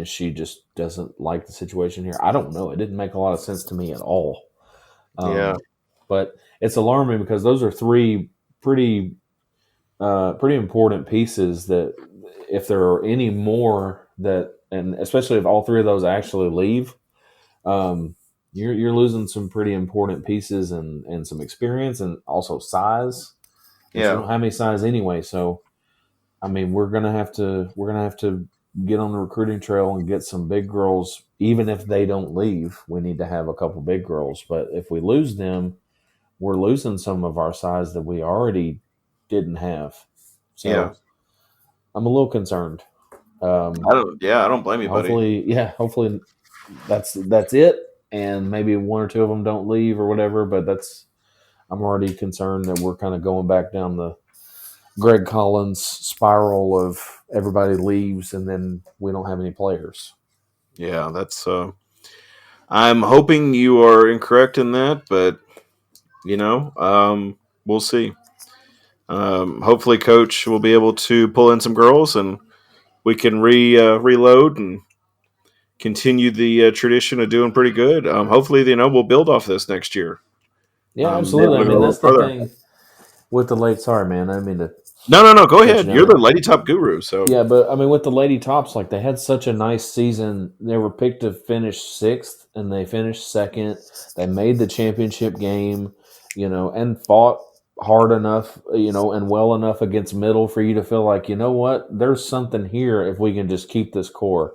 She just doesn't like the situation here. I don't know. It didn't make a lot of sense to me at all. But it's alarming because those are 3 pretty important pieces that if there are any more and especially if all 3 of those actually leave, you're losing some pretty important pieces and some experience and also size. Yeah, you don't have any size anyway, so I mean we're gonna have to get on the recruiting trail and get some big girls. Even if they don't leave, we need to have a couple big girls. But if we lose them, we're losing some of our size that we already didn't have. So I'm a little concerned. I don't blame you, buddy. Hopefully that's it. And maybe 1 or 2 of them don't leave or whatever, but I'm already concerned that we're kind of going back down the Greg Collins spiral of everybody leaves and then we don't have any players. Yeah, that's. I'm hoping you are incorrect in that, but we'll see. Hopefully, Coach will be able to pull in some girls, and we can reload and continue the tradition of doing pretty good. Hopefully, we'll build off this next year. Yeah, absolutely. I mean, that's the thing with the late. Sorry, man. I mean to. No. Go ahead. You're the Lady Top guru. So yeah, but I mean, with the Lady Tops, like they had such a nice season. They were picked to finish 6th, and they finished 2nd. They made the championship game, and fought hard enough, and well enough against Middle for you to feel like, you know what, there's something here if we can just keep this core.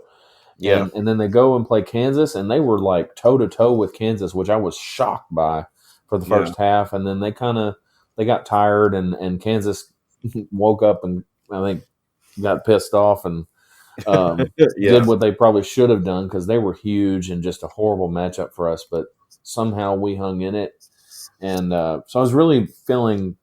Yeah, and then they go and play Kansas, and they were like toe to toe with Kansas, which I was shocked by for the first half, and then they got tired, and Kansas woke up and I think got pissed off and did what they probably should have done because they were huge and just a horrible matchup for us. But somehow we hung in it, and so I was really feeling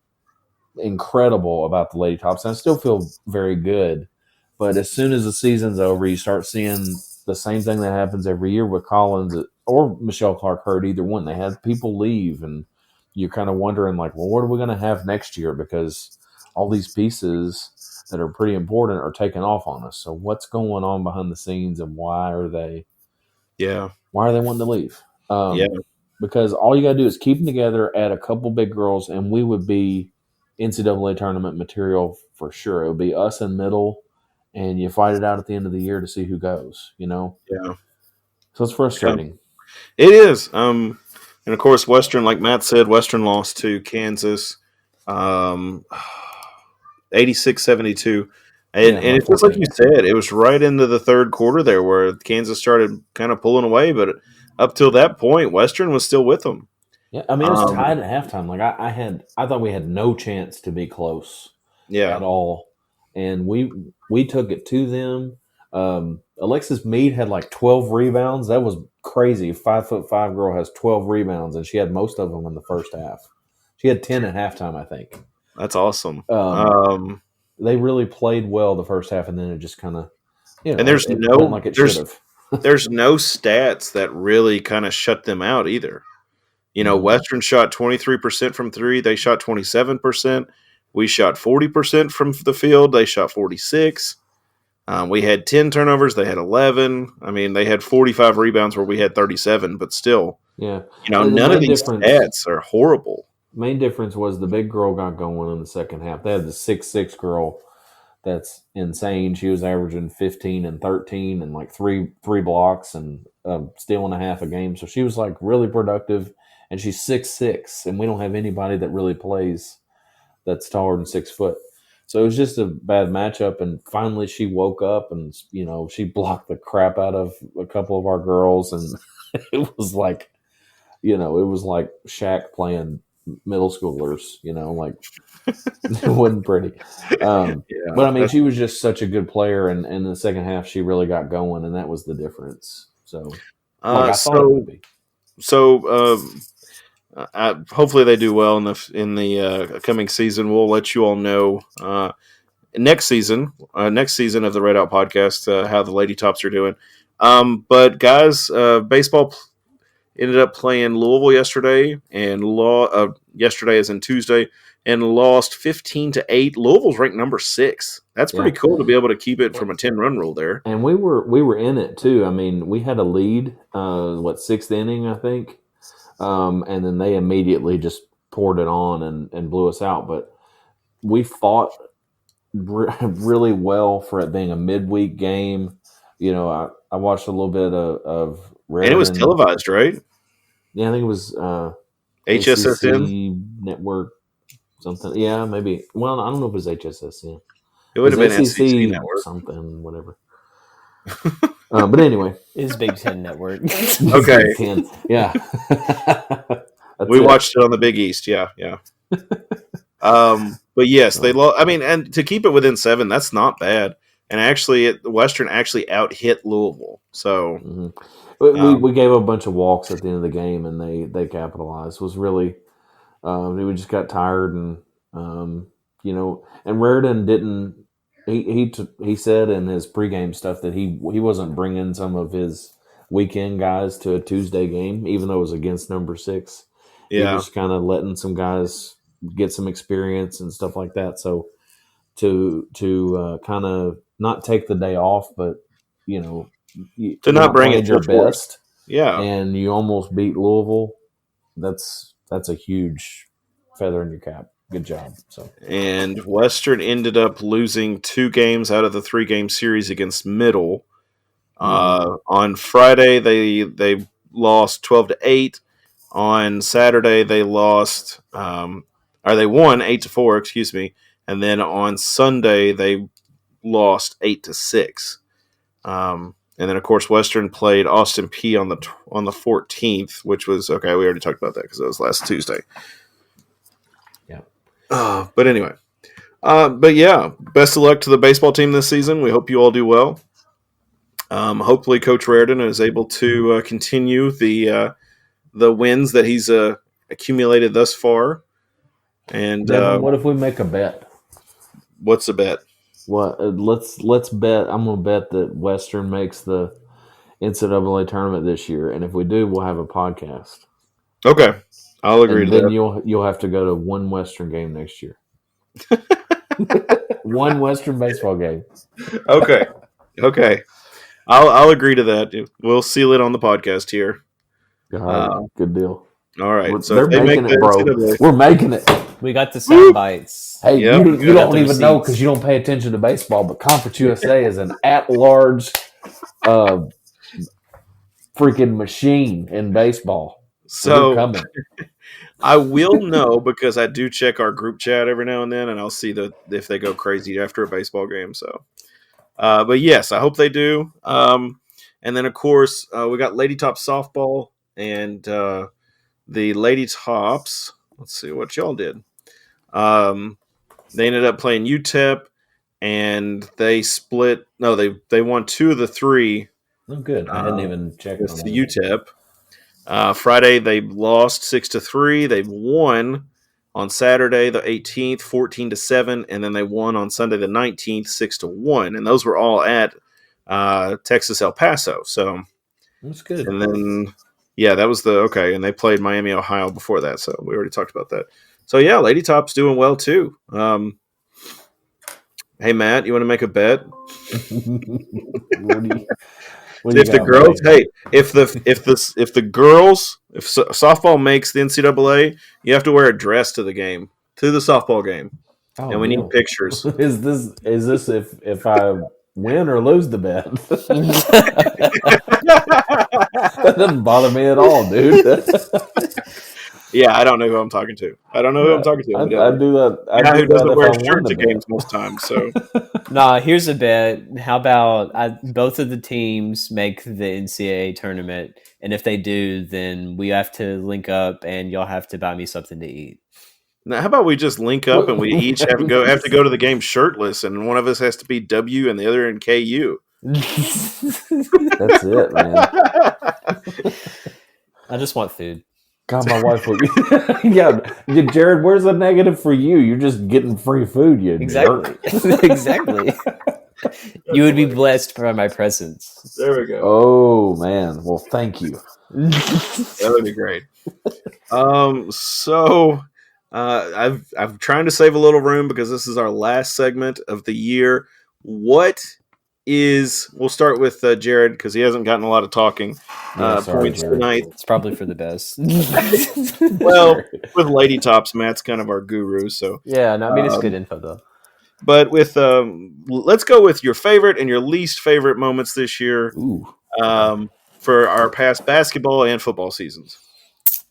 incredible about the Lady Tops. And I still feel very good, but as soon as the season's over, you start seeing the same thing that happens every year with Collins or Michelle Clark Hurd. Either one, they had people leave, and you're kind of wondering like, well, what are we going to have next year? Because all these pieces that are pretty important are taking off on us. So what's going on behind the scenes, and why are they wanting to leave? Because all you got to do is keep them together, add a couple big girls, and we would be NCAA tournament material for sure. It would be us in Middle, and you fight it out at the end of the year to see who goes, Yeah. So it's frustrating. It is. And of course, Western, like Matt said, Western lost to Kansas 86-72. And it's just like you said, it was right into the third quarter there where Kansas started kind of pulling away. But up till that point, Western was still with them. Yeah, I mean, it was tied at halftime. Like I thought we had no chance to be close at all. And we took it to them. Alexis Mead had like 12 rebounds. That was crazy. 5'5" girl has 12 rebounds, and she had most of them in the first half. She had 10 at halftime, I think. That's awesome. They really played well the first half, and then it just kind of, and there's it went like it should have. There's no stats that really kind of shut them out either. Western shot 23% from 3. They shot 27%. We shot 40% from the field. They shot 46%. We had 10 turnovers. They had 11. I mean, they had 45 rebounds where we had 37, but still, none of these stats are horrible. Main difference was the big girl got going in the second half. They had the 6'6" girl that's insane. She was averaging 15 and 13 and like three blocks and stealing a half a game. So she was like really productive, and she's 6'6", and we don't have anybody that really plays that's taller than 6 foot. So it was just a bad matchup, and finally she woke up and, she blocked the crap out of a couple of our girls, and it was like, it was like Shaq playing middle schoolers, like it wasn't pretty. But I mean, she was just such a good player, and in the second half she really got going, and that was the difference. So I thought it would be. So hopefully they do well in the coming season. We'll let you all know next season of the Red Out Podcast how the Lady Tops are doing. But guys, baseball ended up playing Louisville yesterday, and yesterday as in Tuesday, and lost 15-8. Louisville's ranked number 6. That's pretty cool to be able to keep it from a 10-run rule there. And we were in it too. I mean, we had a lead, 6th inning, I think, and then they immediately just poured it on and blew us out. But we fought really well for it being a midweek game. I watched a little bit of and it was televised, right? Yeah, I think it was HSSN network something. Yeah, maybe. Well, I don't know if it was HSSN. It would have been SEC network, something, whatever. But anyway, it's Big Ten network. Okay, Big Ten. Yeah, we watched it on the Big East. Yeah. But yes, they lost. I mean, and to keep it within 7, that's not bad. And actually, Western actually out-hit Louisville. So we gave a bunch of walks at the end of the game, and they capitalized. It was really He just got tired, and and Raritan didn't. He said in his pregame stuff that he wasn't bringing some of his weekend guys to a Tuesday game, even though it was against number 6. Yeah. He was kind of letting some guys get some experience and stuff like that. So to kind of not take the day off, but to not bring it your best. Yeah. And you almost beat Louisville. That's a huge feather in your cap. Good job. And Western ended up losing 2 games out of the 3-game series against Middle. On Friday, they lost 12-8. On Saturday, they lost, they won 8-4. Excuse me. And then on Sunday, they lost 8-6. And then, of course, Western played Austin P on the 14th, which was okay. We already talked about that because it was last Tuesday. Yeah. But anyway, but yeah, best of luck to the baseball team this season. We hope you all do well. Hopefully, Coach Raritan is able to continue the wins that he's accumulated thus far. And Devin, what if we make a bet? What's the bet? What? Let's bet. I'm gonna bet that Western makes the NCAA tournament this year, and if we do, we'll have a podcast. Okay, I'll agree to that. Then you'll have to go to one Western game next year. One Western baseball game. Okay. I'll agree to that. We'll seal it on the podcast here. Good deal. All right. So they're making it, bro. We're making it. We got the sound bites. Hey, you don't even know because you don't pay attention to baseball, but Conference USA is an at-large freaking machine in baseball. So I will know because I do check our group chat every now and then, and I'll see if they go crazy after a baseball game. So, but yes, I hope they do. And then, of course, we got Lady Top softball and the Lady Tops. Let's see what y'all did. They ended up playing UTEP, and they split. No, they won 2 of the 3. Oh, good. I hadn't even checked on the UTEP. Friday they lost 6-3. They won on Saturday the 18th 14-7, and then they won on Sunday the 19th 6-1, and those were all at Texas El Paso. So that's good. And then that was and they played Miami, Ohio before that. So we already talked about that. So yeah, Lady Top's doing well too. Hey Matt, you want to make a bet? If softball makes the NCAA, you have to wear a dress to the softball game, and we need pictures. Is this if I win or lose the bet? That doesn't bother me at all, dude. Yeah, I don't know who I'm talking to. I do that. I who doesn't wear shirts to games most times. So, here's a bet. How about both of the teams make the NCAA tournament, and if they do, then we have to link up, and y'all have to buy me something to eat. Now, how about we just link up and we each have to go to the game shirtless, and one of us has to be W and the other in KU. That's it, man. I just want food. God, my wife would. Jared, where's the negative for you? You're just getting free food, you exactly. Exactly. You would be blessed by my presence. There we go. Oh man, well, thank you. That would be great. So I'm trying to save a little room because this is our last segment of the year. We'll start with Jared because he hasn't gotten a lot of talking points tonight. It's probably for the best. Well, with Lady Tops, Matt's kind of our guru. So yeah, no, I mean it's good info though. But with let's go with your favorite and your least favorite moments this year for our past basketball and football seasons.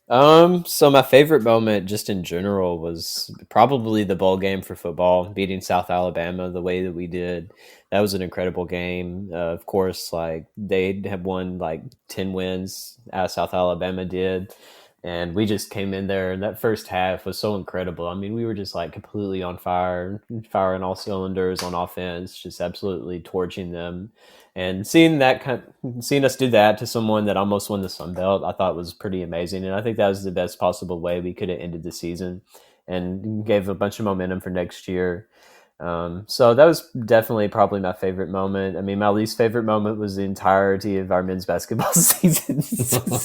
So my favorite moment just in general was probably the bowl game for football, beating South Alabama the way that we did. That was an incredible game. Of course, like they have won like 10 wins as South Alabama did. And we just came in there, and that first half was so incredible. I mean, we were just like completely on fire, firing all cylinders on offense, just absolutely torching them. And seeing us do that to someone that almost won the Sun Belt, I thought was pretty amazing. And I think that was the best possible way we could have ended the season, and gave a bunch of momentum for next year. So that was definitely probably my favorite moment. I mean, my least favorite moment was the entirety of our men's basketball season.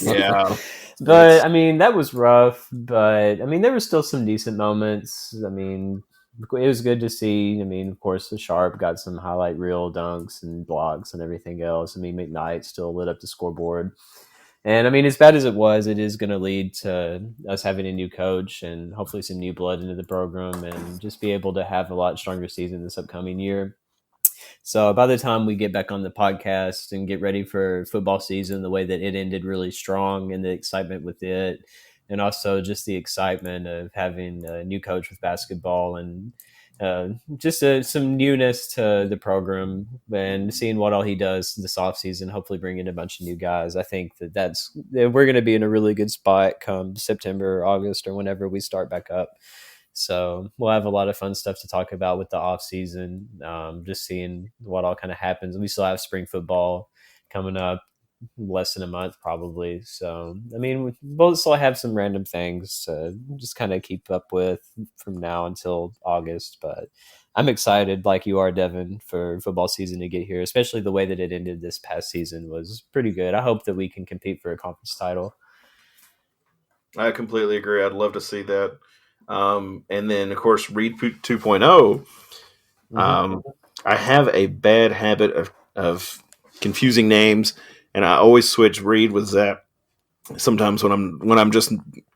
Yeah. But I mean, that was rough, but I mean, there were still some decent moments. I mean, it was good to see. I mean, of course, the Sharp got some highlight reel dunks and blocks and everything else. I mean, McKnight still lit up the scoreboard. And I mean, as bad as it is going to lead to us having a new coach and hopefully some new blood into the program, and just be able to have a lot stronger season this upcoming year. So by the time we get back on the podcast and get ready for football season, the way that it ended really strong, and the excitement with it, and also just the excitement of having a new coach with basketball, and just some newness to the program, and seeing what all he does this offseason, hopefully bringing a bunch of new guys. I think that we're going to be in a really good spot come September, August, or whenever we start back up. So we'll have a lot of fun stuff to talk about with the off season. Just seeing what all kind of happens. We still have spring football coming up, less than a month probably. So I mean, we'll still have some random things to just kind of keep up with from now until August. But I'm excited, like you are, Devin, for football season to get here. Especially the way that it ended this past season was pretty good. I hope that we can compete for a conference title. I completely agree. I'd love to see that. And then, of course, Reed 2.0. I have a bad habit of confusing names, and I always switch Reed with Zap. Sometimes when I'm just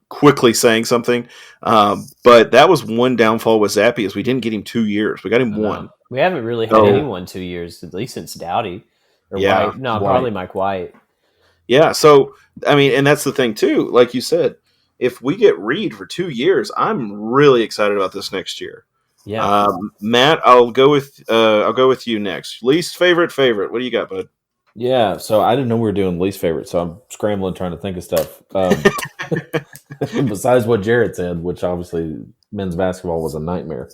quickly saying something, but that was one downfall with Zappy is we didn't get him 2 years. We got him one. We haven't really had anyone 2 years, at least since Dowdy or White. No, White. Probably Mike White. Yeah. So I mean, and that's the thing too. Like you said, if we get Reed for 2 years, I'm really excited about this next year. Yeah. Matt, I'll go with you next. Least favorite. What do you got, bud? Yeah, so I didn't know we were doing least favorite, so I'm scrambling trying to think of stuff. Besides what Jared said, which obviously men's basketball was a nightmare.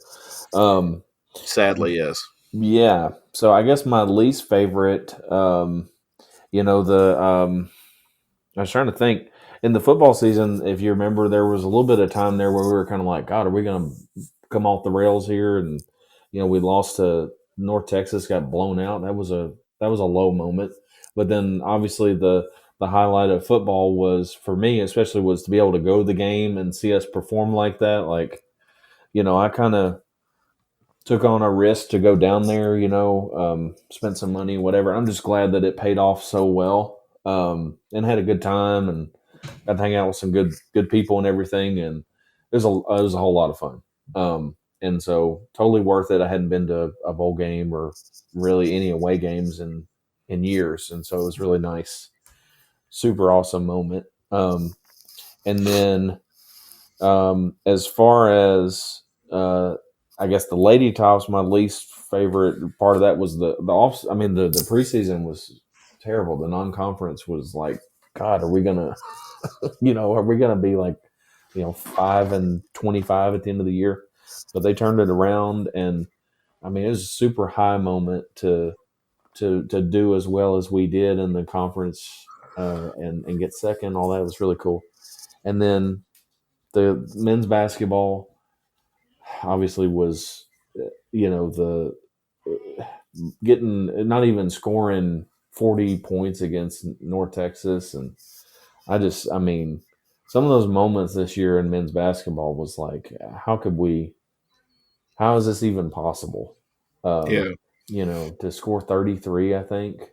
Sadly, yes. Yeah, so I guess my least favorite, I was trying to think. In the football season, if you remember, there was a little bit of time there where we were kind of like, God, are we going to come off the rails here? And, we lost to North Texas, got blown out. That was a low moment. But then obviously the highlight of football was, for me especially, was to be able to go to the game and see us perform like that. Like, I kind of took on a risk to go down there, spent some money, whatever. I'm just glad that it paid off so well, and had a good time, and got to hang out with some good people and everything. And it was a whole lot of fun. And so totally worth it. I hadn't been to a bowl game or really any away games in years. And so it was really nice. Super awesome moment. And then as far as I guess the Lady Tops, my least favorite part of that was the preseason was terrible. The non-conference was like, God, are we gonna be like 5-25 at the end of the year? But they turned it around, and I mean, it was a super high moment to do as well as we did in the conference, and get second. All that was really cool. And then the men's basketball obviously was, the getting, not even scoring 40 points against North Texas. And some of those moments this year in men's basketball was like, how is this even possible? To score 33, I think.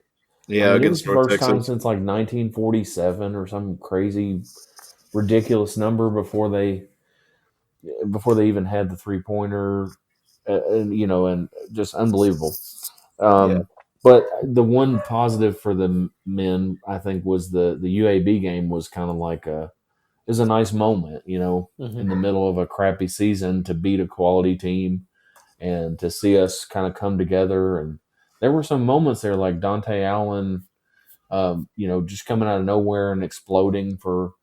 Yeah, against North Texas. It was the first time since like 1947 or some crazy, ridiculous number before they even had the 3-pointer, and just unbelievable. But the one positive for the men, I think, was the UAB game was kind of like it was a nice moment, in the middle of a crappy season, to beat a quality team and to see us kind of come together. And there were some moments there, like Dante Allen, just coming out of nowhere and exploding for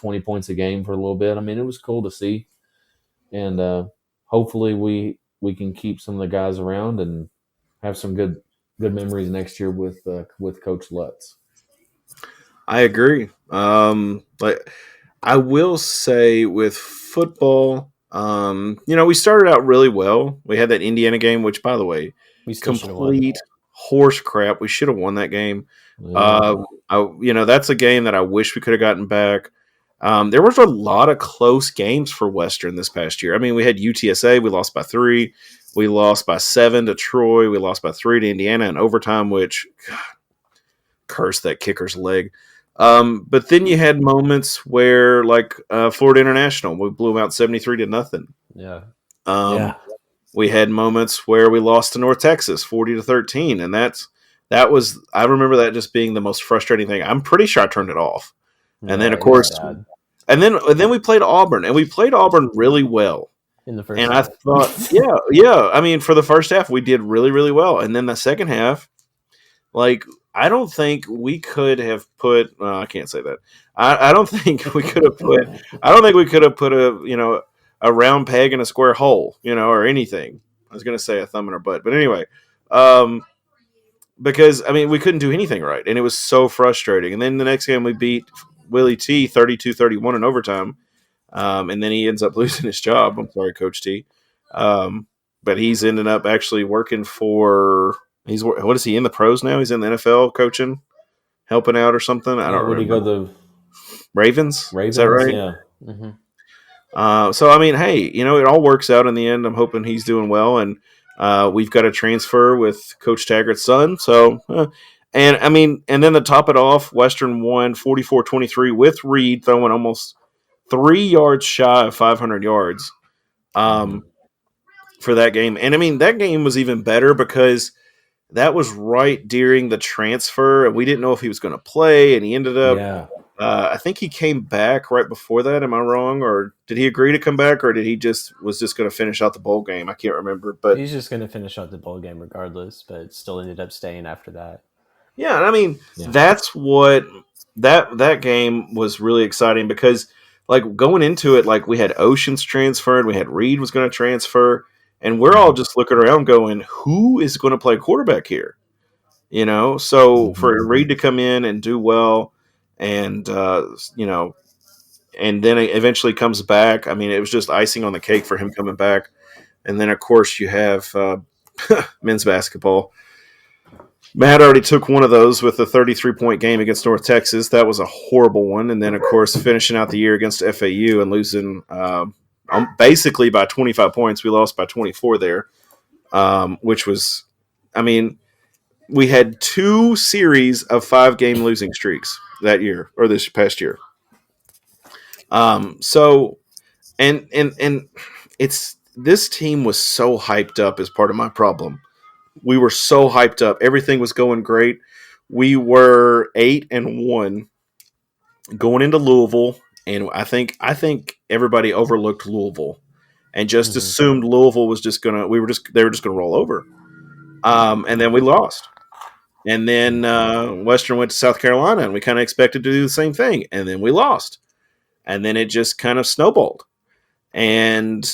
20 points a game for a little bit. I mean, it was cool to see. And hopefully we can keep some of the guys around and have some good memories next year with Coach Lutz. I agree. Like I will say with football, we started out really well. We had that Indiana game, which, by the way, complete horse crap. We should have won that game. Yeah. That's a game that I wish we could have gotten back. There was a lot of close games for Western this past year. I mean, we had UTSA. We lost by 3. We lost by 7 to Troy. We lost by 3 to Indiana in overtime, which, God, curse that kicker's leg. But then you had moments where, like Florida International, we blew them out 73-0. Yeah. We had moments where we lost to North Texas 40-13, and that was I remember that just being the most frustrating thing. I'm pretty sure I turned it off. And then, of course, and then we played Auburn, and we played Auburn really well in the first. And half. I thought, yeah. I mean, for the first half, we did really, really well, and then the second half, like. I don't think we could have put. I can't say that. I don't think we could have put. I don't think we could have put a round peg in a square hole, or anything. I was going to say a thumb in our butt, but anyway, because I mean we couldn't do anything right, and it was so frustrating. And then the next game we beat Willie T 32-31 in overtime, and then he ends up losing his job. I'm sorry, Coach T, but he's ended up actually working for. What is he in the pros now? He's in the NFL coaching, helping out or something. I don't remember. Would he go the Ravens? Is that right? Yeah. Mm-hmm. So I mean, hey, it all works out in the end. I'm hoping he's doing well, and we've got a transfer with Coach Taggart's son. So, and I mean, and then to top it off, Western won 44-23 with Reed throwing almost 3 yards shy of 500 yards, for that game. And I mean, that game was even better because. That was right during the transfer, and we didn't know if he was going to play, and he ended up I think he came back right before that. Am I wrong? Or did he agree to come back, or did he was just going to finish out the bowl game? I can't remember. But he's just going to finish out the bowl game regardless, but still ended up staying after that. Yeah, I mean, that's what that game was really exciting because, like, going into it, like, we had Oceans transferred, we had Reed was going to transfer, and we're all just looking around going, who is going to play quarterback here? So for Reed to come in and do well and, and then it eventually comes back. I mean, it was just icing on the cake for him coming back. And then, of course, you have men's basketball. Matt already took one of those with a 33-point game against North Texas. That was a horrible one. And then, of course, finishing out the year against FAU and losing basically by 25 points. We lost by 24 there, which was, I mean, we had 2 series of 5-game losing streaks that year or this past year. So, and it's this team was so hyped up as part of my problem. We were so hyped up. Everything was going great. We were 8-1 going into Louisville, and I think everybody overlooked Louisville and just assumed Louisville was just gonna. They were just gonna roll over. And then we lost. And then Western went to South Carolina, and we kind of expected to do the same thing, and then we lost. And then it just kind of snowballed. And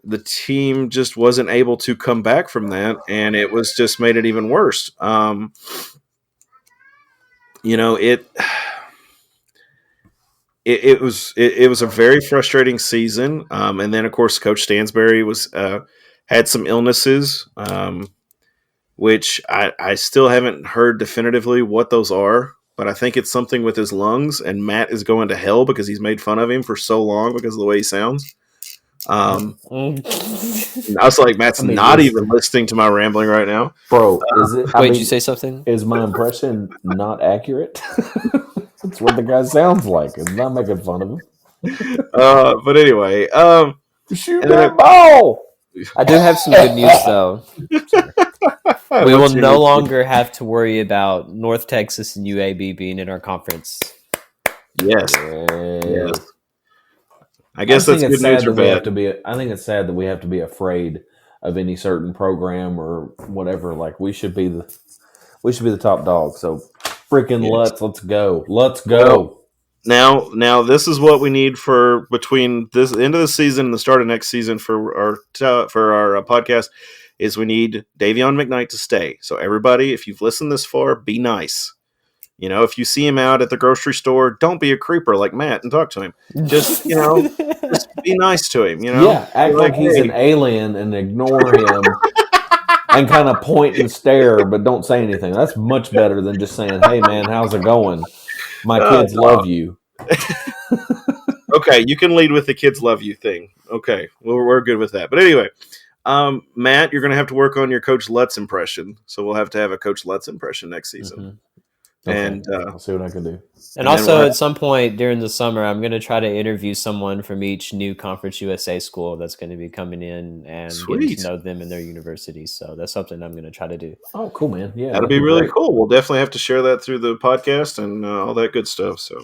the team just wasn't able to come back from that, and it was just made it even worse. It was a very frustrating season. And then, of course, Coach Stansbury had some illnesses, which I still haven't heard definitively what those are. But I think it's something with his lungs, and Matt is going to hell because he's made fun of him for so long because of the way he sounds. I was like, Matt's not even listening to my rambling right now. Bro, is it? Wait, did you say something? Is my impression not accurate? That's what the guy sounds like. I'm not making fun of him. But anyway. Shoot that ball! I do have some good news, though. We will no longer have to worry about North Texas and UAB being in our conference. Yes. I guess that's good news or bad. I think it's sad that we have to be afraid of any certain program or whatever. Like we should be the top dog. So freaking Lutz, let's go. Let's go. Now, this is what we need for between this end of the season and the start of next season for our podcast. Is we need Davion Mcknight to stay. So everybody, if you've listened this far, be nice. If you see him out at the grocery store, don't be a creeper like Matt and talk to him. Just just be nice to him. Yeah, act like he's an alien and ignore him. And kind of point and stare, but don't say anything. That's much better than just saying, "Hey, man, how's it going? My kids love you." Okay, you can lead with the kids love you thing. Okay, we're good with that. But anyway, Matt, you're going to have to work on your Coach Lutz impression. So we'll have to have a Coach Lutz impression next season. Mm-hmm. Okay. And I'll see what I can do. And also, at some point during the summer, I'm going to try to interview someone from each new Conference USA school that's going to be coming in and getting to know them in their universities. So that's something I'm going to try to do. Oh, cool, man. Yeah, that'll be really cool. We'll definitely have to share that through the podcast and all that good stuff. So,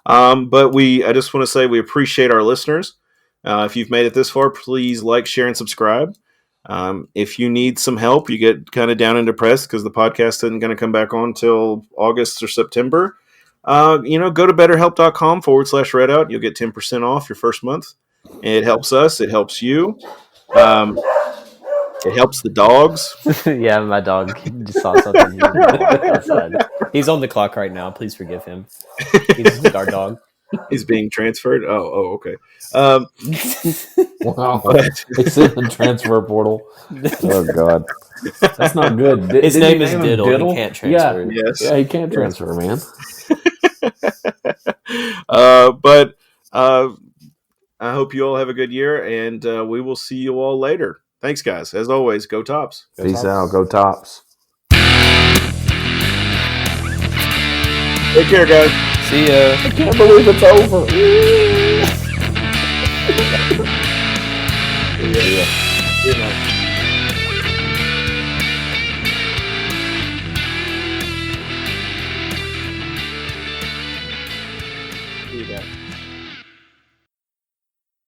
but I just want to say we appreciate our listeners. If you've made it this far, please like, share, and subscribe. If you need some help, you get kind of down and depressed because the podcast isn't going to come back on till August or September. Go to betterhelp.com/redout. You'll get 10% off your first month. It helps us. It helps you. It helps the dogs. Yeah, my dog just saw something. He's on the clock right now. Please forgive him. He's our dog. He's being transferred. Oh, okay. Wow, it's in the transfer portal. Oh God, that's not good. His name is Diddle. He can't transfer. Yeah, yes. Yeah, he can't transfer, man. But I hope you all have a good year, and we will see you all later. Thanks, guys. As always, go Tops. Peace out. Go Tops. Take care, guys. See ya. I can't believe it's over. Yeah. Good night.